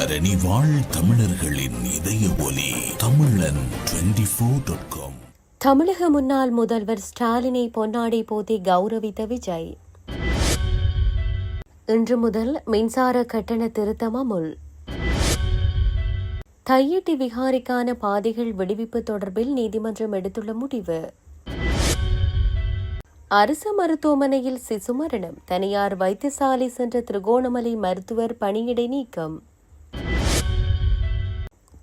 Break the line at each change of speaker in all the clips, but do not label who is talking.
தரணி வாழ் தமிழர்களின் இதய ஒலி தமிழன் 24.com.
தமிழக முன்னாள் முதல்வர் ஸ்டாலினை பொன்னாடை போத்தி கௌரவித்த விஜய். இன்று முதல் மின்சார கட்டண திருத்தம் அமுல். தையிட்டி விகாரிக்கான பாதைகள் விடுவிப்பு தொடர்பில் நீதிமன்றம் எடுத்துள்ள முடிவு. அரசு மருத்துவமனையில் சிசு மரணம். தனியார் வைத்தியசாலை சென்ற திருகோணமலை மருத்துவர் பணியிடை நீக்கம்.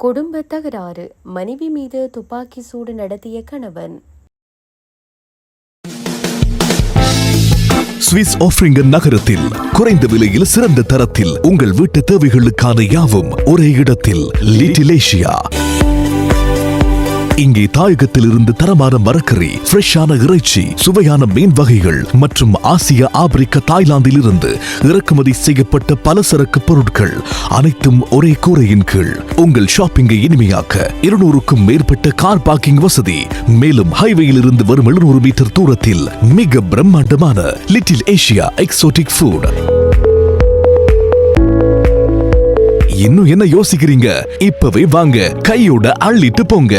குடும்ப தகராறு. மனைவி மீது துப்பாக்கி சூடு நடத்திய கணவன்.
சுவிஸ் ஆஃப்ரிங்கன் நகரத்தில் குறைந்த விலையில் சிறந்த தரத்தில் உங்கள் வீட்டு தேவைகளுக்கான யாவும் ஒரே இடத்தில். Little Asia. இங்கே தாயகத்தில் இருந்து தரமான மரக்கறி, ஃப்ரெஷ்ஷான இறைச்சி, சுவையான மீன் வகைகள் மற்றும் ஆசிய, ஆப்பிரிக்க, தாய்லாந்தில் இருந்து இறக்குமதி செய்யப்பட்ட பலசரக்கு பொருட்கள் அனைத்தும் ஒரே கூரையின் கீழ். உங்கள் ஷாப்பிங்கை இனிமையாக்க 200க்கும் மேற்பட்ட கார் பார்க்கிங் வசதி. மேலும் ஹைவேயில் இருந்து வரும் 700 மீட்டர் தூரத்தில் மிக பிரம்மாண்டமான லிட்டில் ஏசியா எக்ஸோட்டிக் ஃபுட். இன்னும் என்ன யோசிக்கிறீங்க? இப்பவே வாங்க, கையோட அள்ளிட்டு போங்க.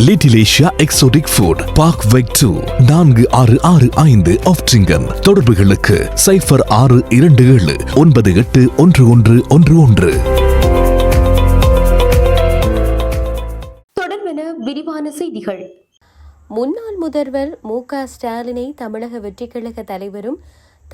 Little Asia exotic food, park வெக் 2, 4665 ஆஃப்ட்ரிங்கன். தொடர்புகளுக்கு 0627 981111.
தொடர்பென விரிவான செய்திகள். முன்னாள் முதல்வர் மு.க. ஸ்டாலினை தமிழக வெற்றிக்கழக தலைவரும்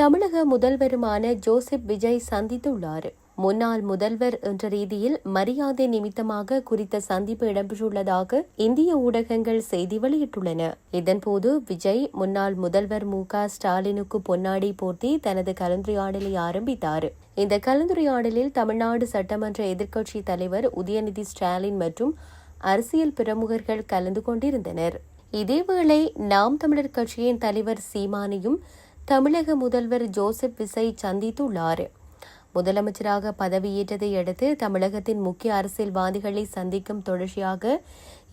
தமிழக முதல்வருமான ஜோசப் விஜய் சந்தித்துள்ளார். முன்னாள் முதல்வர் என்ற ரீதியில் மரியாதை நிமித்தமாக குறித்த சந்திப்பு இடம்பெற்றுள்ளதாக இந்திய ஊடகங்கள் செய்தி வெளியிட்டுள்ளன. இதன்போது விஜய் முன்னாள் முதல்வர் மு.க. ஸ்டாலினுக்கு பொன்னாடை போர்த்தி தனது கலந்துரையாடலை ஆரம்பித்தார். இந்த கலந்துரையாடலில் தமிழ்நாடு சட்டமன்ற எதிர்க்கட்சி தலைவர் உதயநிதி ஸ்டாலின் மற்றும் அரசியல் பிரமுகர்கள் கலந்து கொண்டிருந்தனர். இதேவேளை நாம் தமிழர் கட்சியின் தலைவர் சீமானையும் தமிழக முதல்வர் ஜோசப் விஜய் சந்தித்துள்ளார். முதலமைச்சராக பதவியேற்றதை அடுத்து தமிழகத்தின் முக்கிய அரசியல்வாதிகளை சந்திக்கும் தொடர்ச்சியாக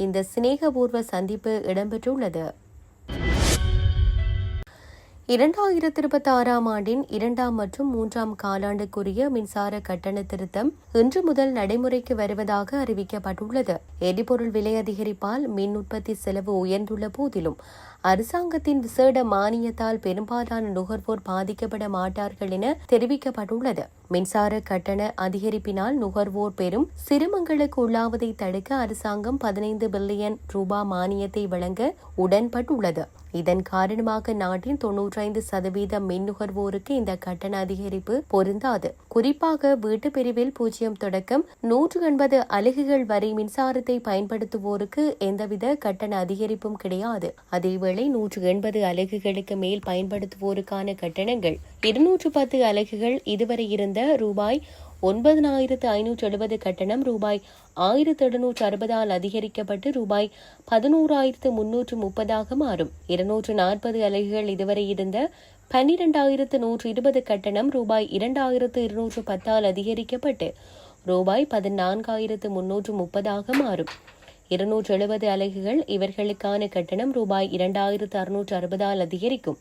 இந்த சிநேகபூர்வ சந்திப்பு இடம்பெற்றுள்ளது. 2026 ஆண்டின் 2ஆம் மற்றும் 3ஆம் காலாண்டுக்குரிய மின்சார கட்டண திருத்தம் இன்று முதல் நடைமுறைக்கு வருவதாக அறிவிக்கப்பட்டுள்ளது. எரிபொருள் விலை அதிகரிப்பால் மின் உற்பத்தி செலவு உயர்ந்துள்ள போதிலும் அரசாங்கத்தின் விசேட மானியத்தால் பெரும்பாலான நுகர்வோர் பாதிக்கப்பட மாட்டார்கள் என தெரிவிக்கப்பட்டுள்ளது. மின்சார கட்டண அதிகரிப்பினால் நுகர்வோர் பெரும் சிரமங்களுக்கு உள்ளாவதை தடுக்க அரசாங்கம் 15 பில்லியன் ரூபாய் மானியத்தை வழங்க உடன்பட்டுள்ளது. இதன் காரணமாக நாட்டின் 95% மின் நுகர்வோருக்கு இந்த கட்டண அதிகரிப்பு பொருந்தாது. குறிப்பாக வீட்டு பிரிவில் 0 தொடக்கம் 180 அலகுகள் வரை மின்சாரத்தை பயன்படுத்துவோருக்கு எந்தவித கட்டண அதிகரிப்பும் கிடையாது. அதேவேளை 180 அலகுகளுக்கு மேல் பயன்படுத்துவோருக்கான கட்டணங்கள் 210 அலகுகள் இதுவரை இருந்த ரூபாய் 9,570 கட்டணம் ரூபாய் 1,760 அதிகரிக்கப்பட்டு ரூபாய் 11,330 மாறும். 240 அலகுகள் இதுவரை இருந்த 12,120 கட்டணம் ரூபாய் 2,210 அதிகரிக்கப்பட்டு ரூபாய் 14,330 மாறும். 270 அலகுகள் இவர்களுக்கான கட்டணம் ரூபாய் 2,660 அதிகரிக்கும்.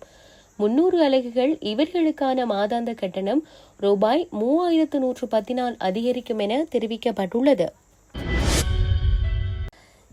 300 அலகுகள் இவர்களுக்கான மாதாந்த கட்டணம் ரூபாய் 3,114 அதிகரிக்கும் என தெரிவிக்கப்பட்டுள்ளது.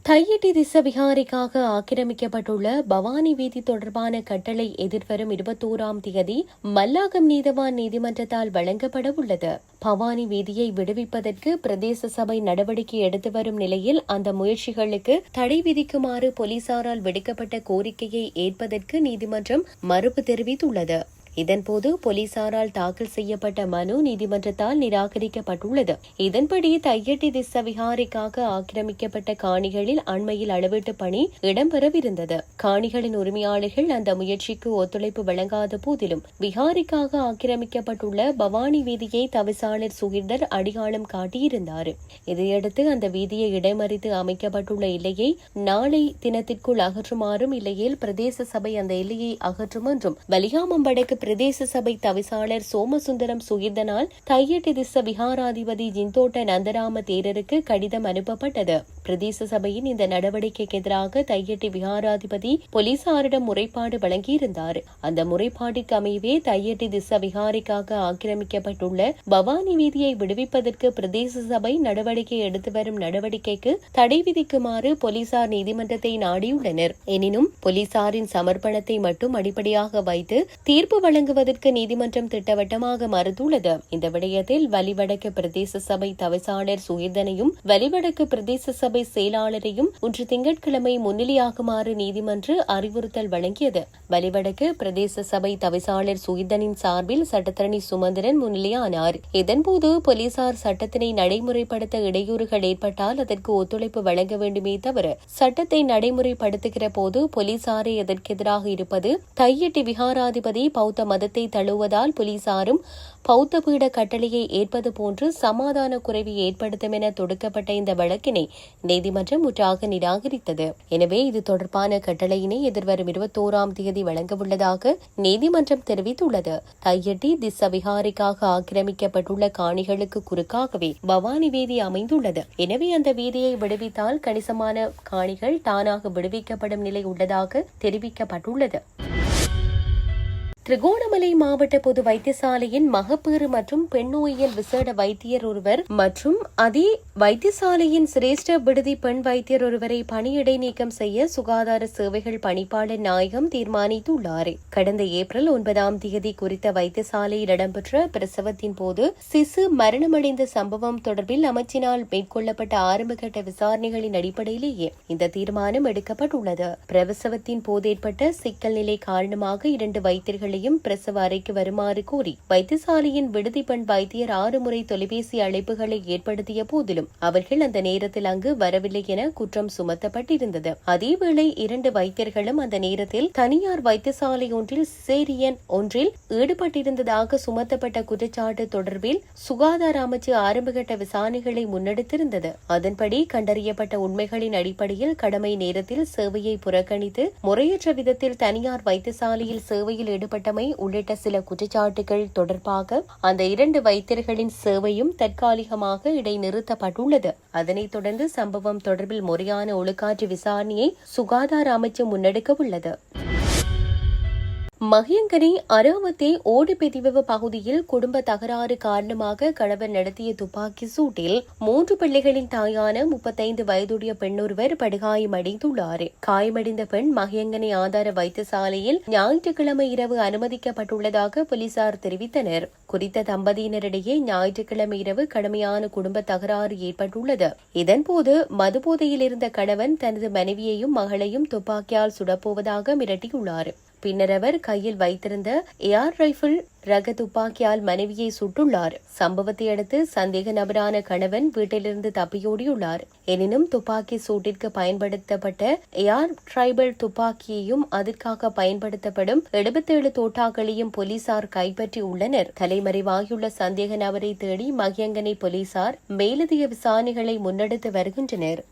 தையிட்டி திஸ்ஸ விகாரிக்காக ஆக்கிரமிக்கப்பட்டுள்ள பவானி வீதி தொடர்பான கட்டளை எதிர்வரும் 21ஆம் தேதி மல்லாகம் நீதவான் நீதிமன்றத்தால் வழங்கப்பட உள்ளது. பவானி வீதியை விடுவிப்பதற்கு பிரதேச சபை நடவடிக்கை எடுத்து வரும் நிலையில் அந்த முயற்சிகளுக்கு தடை விதிக்குமாறு போலீசாரால் விடுக்கப்பட்ட கோரிக்கையை ஏற்பதற்கு நீதிமன்றம் மறுப்பு தெரிவித்துள்ளது. இதன்போது போலீசாரால் தாக்கல் செய்யப்பட்ட மனு நீதிமன்றத்தால் நிராகரிக்கப்பட்டுள்ளது. இதன்படி தையிட்டி திஸ்ஸ விகாரிக்காக ஆக்கிரமிக்கப்பட்ட காணிகளில் அண்மையில் அளவீட்டு பணி இடம்பெறவிருந்தது. காணிகளின் உரிமையாளர்கள் அந்த முயற்சிக்கு ஒத்துழைப்பு வழங்காத போதிலும் விகாரிக்காக ஆக்கிரமிக்கப்பட்டுள்ள பவானி வீதியை தவிசாளர் சுகிர்தர் அடையாளம் காட்டியிருந்தார். இதையடுத்து அந்த வீதியை இடைமறித்து அமைக்கப்பட்டுள்ள எல்லையை நாளை தினத்திற்குள் அகற்றுமாறும், இல்லையில் பிரதேச சபை அந்த எல்லையை அகற்றும் என்றும் வலிகாமம் வடக்கு பிரதேச சபை தவிசாளர் சோமசுந்தரம் சுகிர்தனால் தையிட்டி திஸ்ஸ விகாராதிபதி ஜிந்தோட்ட நந்தராம தேரருக்கு கடிதம் அனுப்பப்பட்டது. பிரதேச சபையின் இந்த நடவடிக்கைக்கு எதிராக தையட்டி விகாராதிபதி போலீசாரிடம் முறைப்பாடு வழங்கியிருந்தார். அந்த முறைப்பாட்டிற்கு அமையவே தையட்டி திஸ்ஸ விகாரிக்காக ஆக்கிரமிக்கப்பட்டுள்ள பவானி வீதியை விடுவிப்பதற்கு பிரதேச சபை நடவடிக்கை எடுத்து வரும் நடவடிக்கைக்கு தடை விதிக்குமாறு போலீசார் நீதிமன்றத்தை நாடியுள்ளனர். எனினும் போலீசாரின் சமர்ப்பணத்தை மட்டும் அடிப்படையாக வைத்து தீர்ப்பு வழங்குவதற்கு நீதிமன்றம் திட்டவட்டமாக மறுத்துள்ளது. இந்த விடயத்தில் வலிவடக்கு பிரதேச சபை தவிசாளர் சுகீர்தனையும் வலிவடக்கு பிரதேச சபை செயலாளரையும் இன்று திங்கட்கிழமை முன்னிலையாகுமாறு நீதிமன்ற அறிவுறுத்தல் வழங்கியது. வலிவடக்கு பிரதேச சபை தவிசாளர் சுகீர்தனின் சார்பில் சட்டத்தரணி சுமந்திரன் முன்னிலையானார். இதன்போது போலீசார் சட்டத்தினை நடைமுறைப்படுத்த இடையூறுகள் ஏற்பட்டால் அதற்கு ஒத்துழைப்பு வழங்க வேண்டுமே தவிர சட்டத்தை நடைமுறைப்படுத்துகிற போது போலீசாரை எதற்கெதிராக இருப்பது தையட்டி விகாராதிபதி பௌத்த மதத்தை தழுவுவதால் போலீசாரும் பௌத்த பீட கட்டளையை ஏற்பது போன்று சமாதான குறைவை ஏற்படுத்தும் என தொடுக்கப்பட்ட இந்த வழக்கினை நீதிமன்றம் முற்றாக நிராகரித்தது. எனவே இது தொடர்பான கட்டளையினை எதிர்வரும் 21ஆம் தேதி வழங்கவுள்ளதாக நீதிமன்றம் தெரிவித்துள்ளது. தையட்டி திஸ்ஸ விகாரிக்காக ஆக்கிரமிக்கப்பட்டுள்ள காணிகளுக்கு குறுக்காகவே பவானி வீதி அமைந்துள்ளது. எனவே அந்த வீதியை விடுவித்தால் கணிசமான காணிகள் தானாக விடுவிக்கப்படும் நிலை உள்ளதாக தெரிவிக்கப்பட்டுள்ளது. திருகோணமலை மாவட்ட பொது வைத்தியசாலையின் மகப்பேறு மற்றும் பெண்ணோயியல் விசேட வைத்தியர் ஒருவர் மற்றும் அதே வைத்தியசாலையின் சிரேஷ்ட விடுதி பெண் வைத்தியர் ஒருவரை பணியிடை நீக்கம் செய்ய சுகாதார சேவைகள் பணிப்பாளர் நாயகம் தீர்மானித்துள்ளார். கடந்த ஏப்ரல் 9ஆம் தேதி குறித்த வைத்தியசாலையில் இடம்பெற்ற பிரசவத்தின் போது சிசு மரணமடைந்த சம்பவம் தொடர்பில் அமைச்சினால் மேற்கொள்ளப்பட்ட ஆரம்பகட்ட விசாரணைகளின் அடிப்படையிலேயே இந்த தீர்மானம் எடுக்கப்பட்டுள்ளது. பிரசவத்தின் போது ஏற்பட்ட சிக்கல் நிலை காரணமாக 2 வைத்தியர்கள் பிரசவ அறைக்கு வருமாறு கோரி வைத்தியசாலையின் விடுதி பெண் வைத்தியர் 6 முறை தொலைபேசி அழைப்புகளை ஏற்படுத்திய போதிலும் அவர்கள் அந்த நேரத்தில் அங்கு வரவில்லை என குற்றம் சுமத்தப்பட்டிருந்தது. அதேவேளை 2 வைத்தியர்களும் அந்த நேரத்தில் தனியார் வைத்தியசாலை ஒன்றில் சிசேரியன் ஒன்றில் ஈடுபட்டிருந்ததாக சுமத்தப்பட்ட குற்றச்சாட்டு தொடர்பில் சுகாதார அமைச்சு ஆரம்பகட்ட விசாரணைகளை முன்னெடுத்திருந்தது. அதன்படி கண்டறியப்பட்ட உண்மைகளின் அடிப்படையில் கடமை நேரத்தில் சேவையை புறக்கணித்து முறையற்ற விதத்தில் தனியார் வைத்தியசாலையில் சேவையில் ஈடுபட்ட உள்ளிட்ட சில குற்றச்சாட்டுகள் தொடர்பாக அந்த 2 வைத்தியர்களின் சேவையும் தற்காலிகமாக இடைநிறுத்தப்பட்டுள்ளது. அதனைத் தொடர்ந்து சம்பவம் தொடர்பில் முறையான ஒழுக்காற்று விசாரணையை சுகாதார அமைச்சு முன்னெடுக்க உள்ளது. மகியங்கனி அராவத்தே ஓடுபெதிவ பகுதியில் குடும்ப தகராறு காரணமாக கணவர் நடத்திய துப்பாக்கி சூட்டில் 3 பிள்ளைகளின் தாயான 35 வயதுடைய பெண்ணொருவர் படுகாயமடைந்துள்ளார். காயமடைந்த பெண் மகியங்கனி ஆதார வைத்தியசாலையில் ஞாயிற்றுக்கிழமை இரவு அனுமதிக்கப்பட்டுள்ளதாக போலீசார் தெரிவித்தனர். குறித்த தம்பதியினரிடையே ஞாயிற்றுக்கிழமை இரவு கடுமையான குடும்ப தகராறு ஏற்பட்டுள்ளது. இதன்போது மதுபோதையில் இருந்த கணவன் தனது மனைவியையும் மகளையும் துப்பாக்கியால் சுடப்போவதாக மிரட்டியுள்ளார். பின்னர் அவர் கையில் வைத்திருந்த ஏர் ரைபிள் ரக துப்பாக்கியால் மனைவியை சுட்டுள்ளார். சம்பவத்தை அடுத்து சந்தேக நபரான கணவன் வீட்டிலிருந்து தப்பியோடியுள்ளார். எனினும் துப்பாக்கி சூட்டிற்கு பயன்படுத்தப்பட்ட ஏர் ட்ரைபிள் துப்பாக்கியையும் அதற்காக பயன்படுத்தப்படும் 77 தோட்டாக்களையும் போலீசார் கைப்பற்றி உள்ளனர். தலைமறைவாகியுள்ள சந்தேக நபரை தேடி மகியங்கனை போலீசார் மேலதிக விசாரணைகளை முன்னெடுத்து வருகின்றனர்.